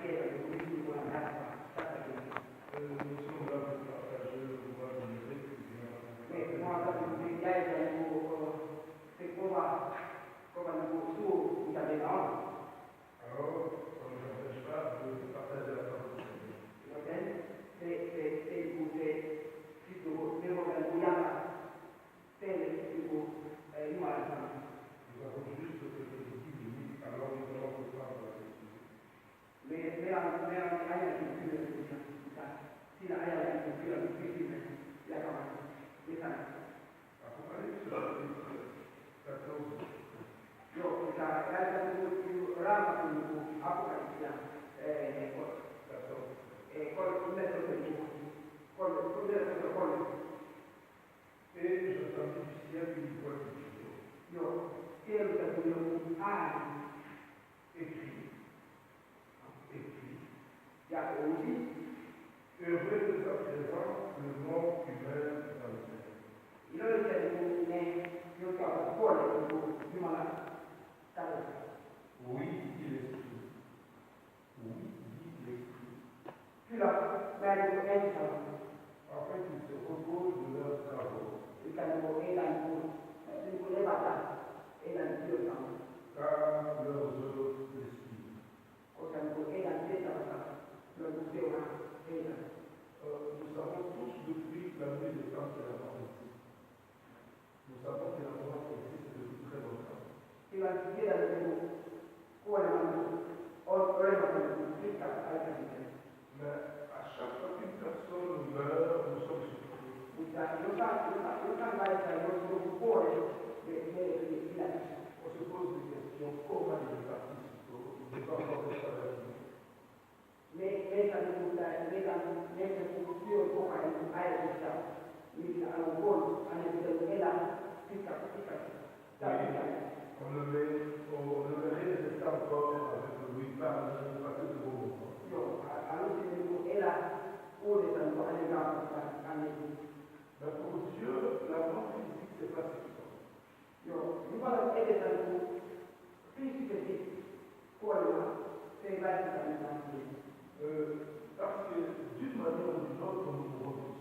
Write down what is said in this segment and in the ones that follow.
chiesa che quindi con la casa non sono là per partaggio, guarda, mi detto che non ha dato un migliaio se come il suo italiano allora, quando je partage pas, je partage la parole. va bene? Se tu devo calcolare se il male Nous avons juste quelques 10 minutes, alors nous allons reprendre la lecture. me haya cumplido si la haya cumplido la cámara Apocalypse chapitre 14. yo la rama con Apocalipsia 14. con il mezzo del con Et j'entendis du ciel une voix qui disait, io chiedo che tu écrit, écrit, ya così heureux de sa présence le nom humain dans le ciel. io chiedo io chiamo cuore di mala Oui, dit l'Esprit. Oui, dit l'Esprit. più la meglio pensa Afin qu'ils se reposent de leurs travaux. il campo e la levata e la Dio Car leurs œuvres les suivent. o campo e la chiesa lo museo e la Nous savons tous depuis la nuit des temps qu'elle a commencé. Nous savons que la mort existe depuis très longtemps. si la chiesa del cuore o problema con il Mais à chaque fois qu'une personne meurt, nous sommes surpris. io sa mai che il cuore di la On se pose des questions, comment il est parti si tôt, il n'est pas encore resté lega io poca mi hanno buono hanno della picca on ne verrait rester encore avec Louis Parle, parce que de bon moment. io all'ultimo era ore tanto Mais pour Dieu, la mort physique, c'est pas suffisant. io mi parlo ed tanto fisico che cuore sei vai Parce que d'une manière ou d'une autre, nous mourrons tous.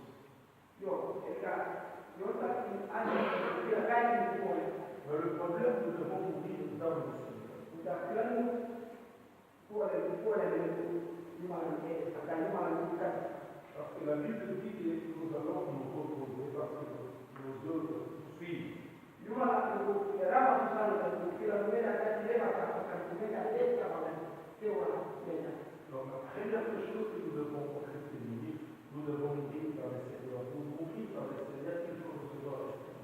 Mais le problème, nous devons mourir dans le Seigneur. Parce que la Bible dit que nous allons nous reposer parce que nos œuvres suivent. Donc la première chose que nous devons retenir, nous devons mourir dans le Seigneur. Pour mourir dans le Seigneur, il faut recevoir l'Esprit.